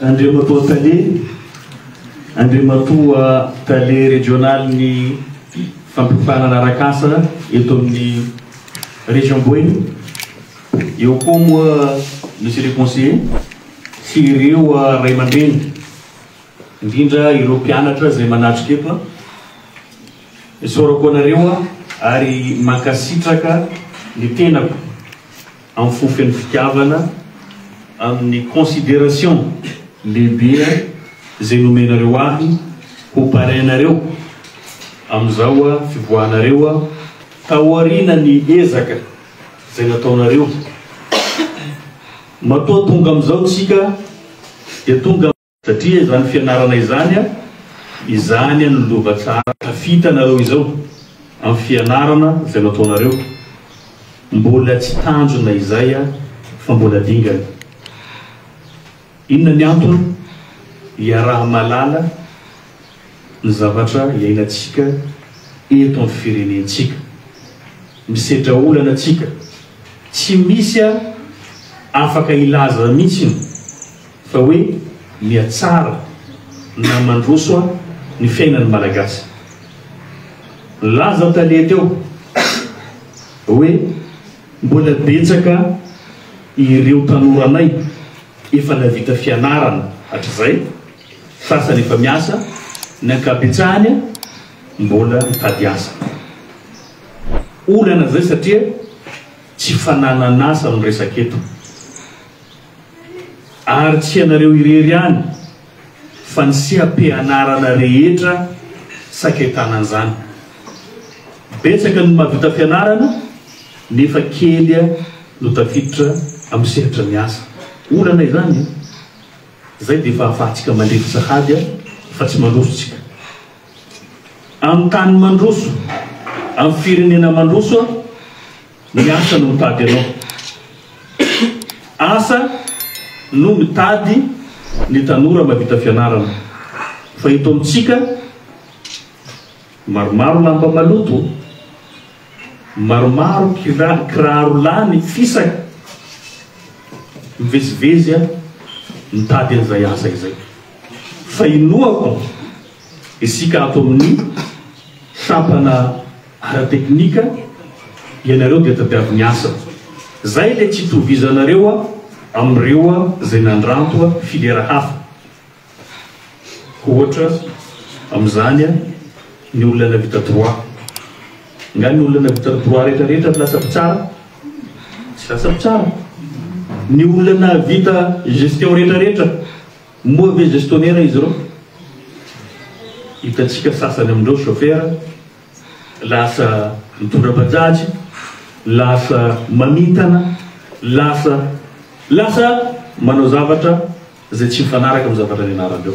Andriamatoa télé régional ny fampifanana arakasa eto amin'ny région Boeny. Eo koa moa monsieur le conseiller sy ireo ray aman-dreny indrindra ireo mpianatra zay manatrika eto isorako anareo ary mankasitraka ny tenako amin'ny fofony fitiavana amin'ny considération lehibe zay nomenareo ahy ho parainareo amin'izao fivoahanareo taoriana ny ezaka zay nataonareo matoa tonga amin'izao tsika dia tonga satria izany fianarana izany anolova tsara tafitanareo izao amin'ny fianarana zay nataonareo mbola tsy tanjona izay fa mbola dingana. Inona ny antony? Iaraha malala ny zavatra iainantsika eto amin'ny firenentsika, misedra olana tsika, tsy misy afaka ilaza mihitsy fa hoe miatsara na mandroso ny fiainan'ny malagasy. Laza tale teo hoe mbola betsaka ireo tanoranay efa navita fianarana hatrizay, sasany efa miasa, ny ankabetsahany mbola mitady asa. Olana zay satria tsy fananana asa amin'ny resaka eto, ary tsy anareo irery ihany fa ny seha-pianarana rehetra saketanan'izany. Betsaka ny mahavita fianarana nefa kely no tafiditra amin'ny sehatra miasa. Olana izany zay dia efa ahafahantsika mandrefy sahady fa tsy mandrosotsika amin'ny tany mandroso, amin'ny firenena mandroso ny asa no mitady anao, asa no mitady ny tanora mahavita fianarana. Fa eto amintsika maromaro lamba maloto, maromaro kiraro lany fisaka, mivezivezy mitady an'izay asa izay. Fa inoako isika ato amin'ny sampana ara-teknika ianareo dia tadiavy ny asa zay le tsy tovizanareo amin'ireo zay nandranto filiera hafa. Ohatra amin'izany ny olona navita droit, nga ny olona navita droit rehetrarehetra lasa pitsara? Tsy lasa pitsara. Ny olona navita gestion rehetrarehetra mauvais gestionnaire izy ireo. Hitantsika sasany amin'ireo chauffeur lasa mitondra bajaj, lasa mamintana, lasa manao zavatra zay tsy mifanaraka amin'ny zavatra nianarandreo.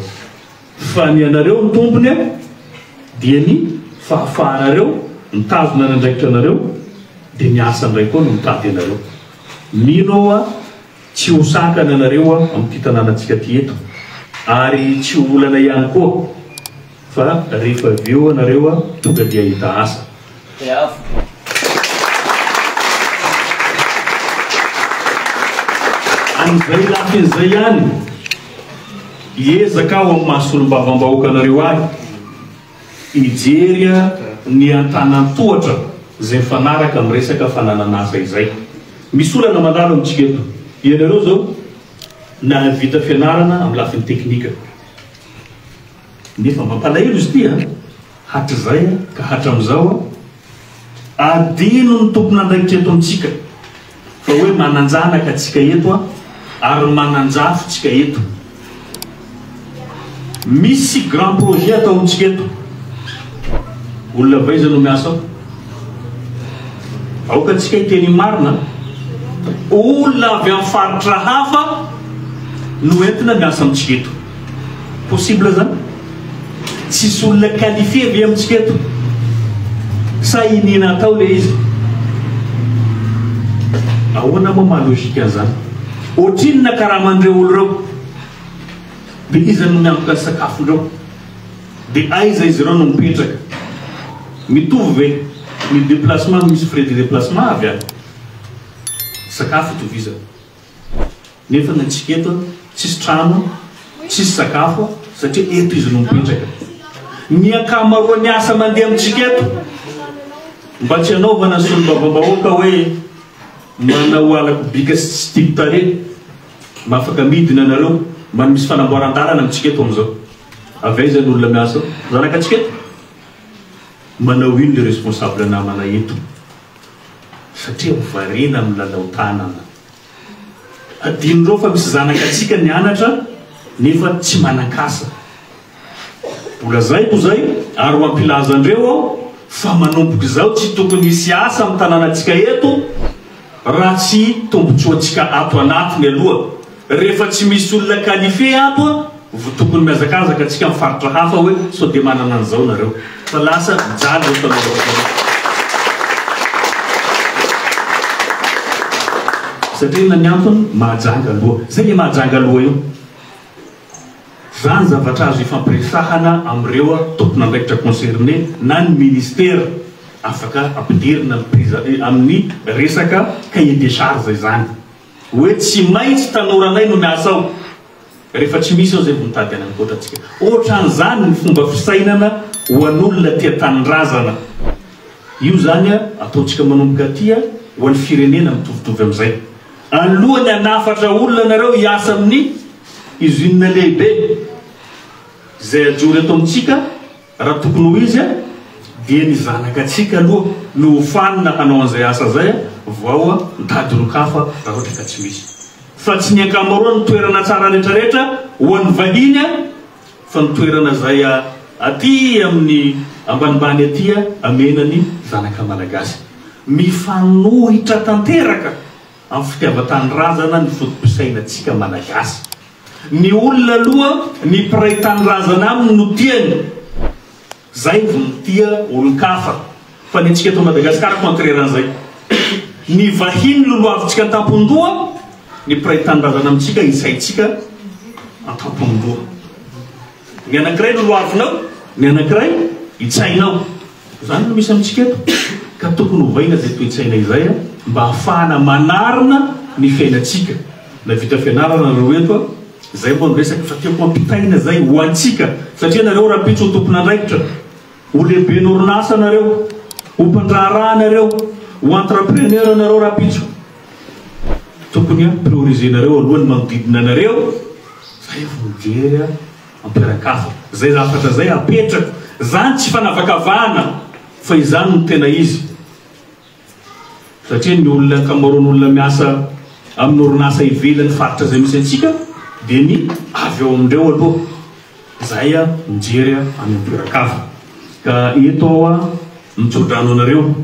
Fa ny anareo ny tompony dia ny fahafahanareo mitazona ny andraikitra anareo, dia ny asa ndray koa no mitady anareo. Mino tsy ho sakana anareo amin'ny tanànantsika ty eto, ary tsy ho olana ihany koa fa rehefa aveo anareo tonga dia hita asa. Amin'izay lafin'izay ihany hiezaka aho amin'ny mahasolom-bavam-bahoaka anareo ahy hijery ny antanan-tohatra zay mifanaraka amin'ny resaka fananana asa izay. Misy olana mandalo amintsika eto, ianareo zao nahavita fianarana amin'ny lafiny teknika, nefa mampalahelo izy ty hatrizay ka hatramin'izao adino ny tompona andraikitra eto amintsika fa hoe mananjanaka atsika eto ary mananjafo tsika eto. Misy grand projet atao amintsika eto, olona vaiza no miasa aoka atsika hiteny marina, olona avy amin'ny faritra hafa no entina miasa amintsika eto. Possible zany? Tsisy olona qualifié avy amintsika eto, sa inina atao le izy? Ahoana moa mahalogika zany? Ohatrinona karahamandreo olo reo, dia iza no miamboka sakafondreo, dia aiza izy ireo no mipetraka? Mitovy ve ny déplacement, misy frais de déplacement avy any, sakafo itovizana. Nefa nantsika eto tsisy trano tsisy sakafo satria eto izy no mipetraka. Ny ankamaroany asa mandeha amintsika eto mba tsy anaovana solombavam-bahoaka hoe manao alako bika sy tiako tare mafaka midina anareo man misy fanamboaran-dalana amintsika eto am'izao. Avaizany olona miasa zanaka atsika eto manao ino le responsable namana eto satria varena amin'ny lalao tanana. Adinondreo fa misy zanaka atsika nianatra nefa tsy manan-kasa. Mbola zay ko zay ary mampilaza andreo aho fa manomboka izao tsy tokony hisy asa amin'ny tanànantsika eto raha tsy tombotsoantsika ato anatiny aloha. Rehefa tsy misy olona qualifié ato vo tokony miazakazaka atsika amin'ny faritra hafa hoe sao dia manana an'izao nareo fa lasa mijaly eo tanao. Satria na ny antony mahajanga aloha. Zay le mahajanga aloha io. Zany zavatra azo ifampiresahana amin'ireo tompon'andraikitra concerné na ny ministère afaka ampidirina amin'ny resaka cahier des charges izany. Hoe tsy maintsy tanoranay no miasa ao. Rehefa tsy misy ao zay vao mitady any ankoatratsika. Ohatran'izany ny fomba fisainana ho an'olona tia tanindrazana. Io zany ataontsika manomboka tia ho an'ny firenena mitovitovy amin'izay. Alohany hanafatra olona nareo hiasa amin'ny usine lehibe zay ajory ato amintsika raha tokony ho izy dia ny zanakatsika aloha no hofanina hanao an'izay asa zay vao mitady rokafa raha ohatra ka tsy misy. Fa tsy ny ankamaroany ny toerana tsara rehetrarehetra ho an'ny vahiny fa ny toerana zay aty amin'ny ambanimbany aty amenany zanaka malagasy. Mifanohitra tanteraka amin'ny fitiavan-tanorazana ny fotom-pisainatsika malagasy. Ny olona aloha ny mpiray tanorazana aminy no tiany. Zay vao tia olon-kafa. Fa ny antsika eto Madagasikara contraire an'izay. Ny vahiny loloavintsika an-tampon-doha ny mpiray tanorazana amintsika isaitsika an-tampon-doha. Ny anankiray loloavinao, ny anankiray itsainao. Zany no misy amintsika eto. Ka tokony hovaina zay toe-tsaina izay mba ahafahana manarina ny fiainatsika. Na vita fianarana nareo eto zay mbo niresaka fa tiako ampitaina zay ho antsika satria nareo raha pitso ho tompon'andraikitra, ho lehibe n'orinasa nareo, ho mpandraharaha nareo, ho entrepreneur nareo raha pitso. Tokony prioriser nareo alohany manodidina nareo zay vao mijery ampiarakafa. Zay zavatra zay apetraka. Zany tsy fanavakavahana fa izany no tena izy. Satria ny olona ankamaroany olona miasa amin'ny orinasa ivelany faritra zay misy antsika dia ny avy eo amindreo aloha zay mijery amin'ny ampiarakafa. Ka eto ao mitsodrano anareo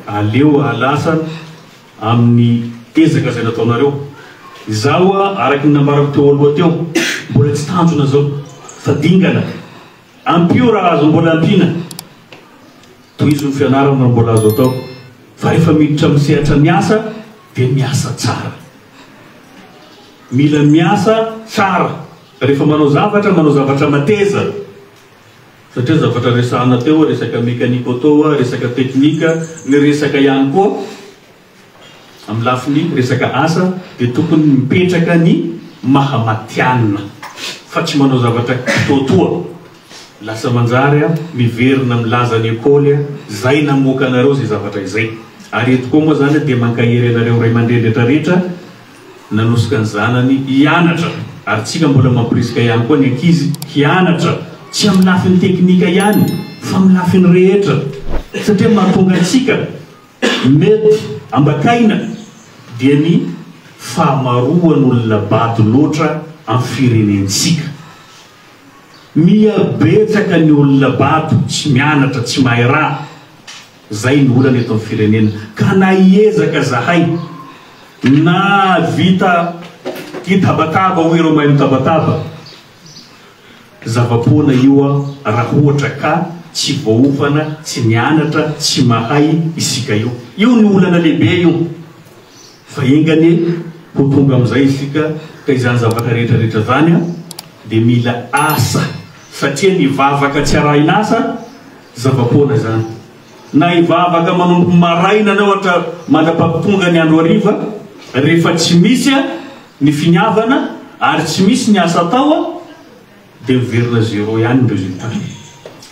aleo alasa amin'ny ezaka zay nataonareo. Izaho araky ny nambarako teo aloha teo mbola tsy tanjona zao fa dingana ampio raha azo mbola ampina tohizo ny fianarana mbola azo atao. Fa rehefa miditra misehatra miasa dia miasa tsara. Mila miasa tsara. Rehefa manao zavatra mateza. Satria zavatra resahana teo resaka mekanika auto, resaka teknika, ny resaka ihany koa amin'ny lafiny resaka asa dia tokony mipetraka ny mahamatianina fa tsy manao zavatra totoa. Lasa manjary miverina milaza ny ekôly zay namoaka anareo zay zavatra izay. Ary eto koa moa zany dia mankahery anareo ray aman-dreny rehetrarehetra nanosika ny zanany hianatra. Ary tsika mbola mampirisika ihany koa ny ankizy hianatra tsy amin'ny lafiny teknika ihany fa amin'ny lafiny rehetra satria mahatonga antsika mety ambakaina dia ny fahamaroan'olona bady loatra amin'ny firenentsika. Miabetsaka ny olona bado tsy mianatra tsy mahay raha zay ny olana eto amin'ny firenena. Ka na hiezaka zahay na vita hitabataba ho ireo mahay mitabataba zavapoana io raha ohatra ka tsy voaofana tsy nianatra tsy mahay isika io. Io ny olana lehibe io fa engany ho tonga amin'izay isika ka izany zavatra rehetrarehetra zany dia mila asa satria nivavaka tsy arahinasa zavapoana zany. Na hivavaka manomboka maraina na ohatra mandrapapitonga ny andro hariva rehefa tsy misy ny finiavana ary tsy misy ny asa tao dia miverina 0 ihany ny résultat.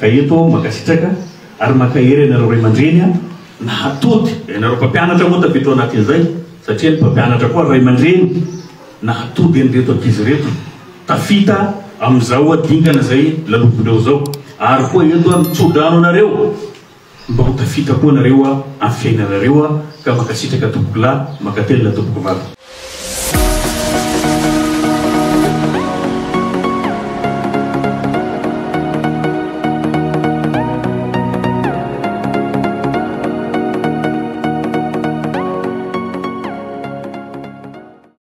Ka eto makasitraka ary makahery ianareo ray aman-dreny na hatody ianareo mpampianatra moa tafito anatin'izay satria ny mpampianatra koa ray aman-dreny na hatody an'ireto ankizy reto tafita amin'izao adingana zay lalobondreo zao ary koa eto mitsodrano anareo mba ho tafita koa anareo amin'ny fiainanareo ka makasitraka tompoko lahy makatelina tompoko vavy.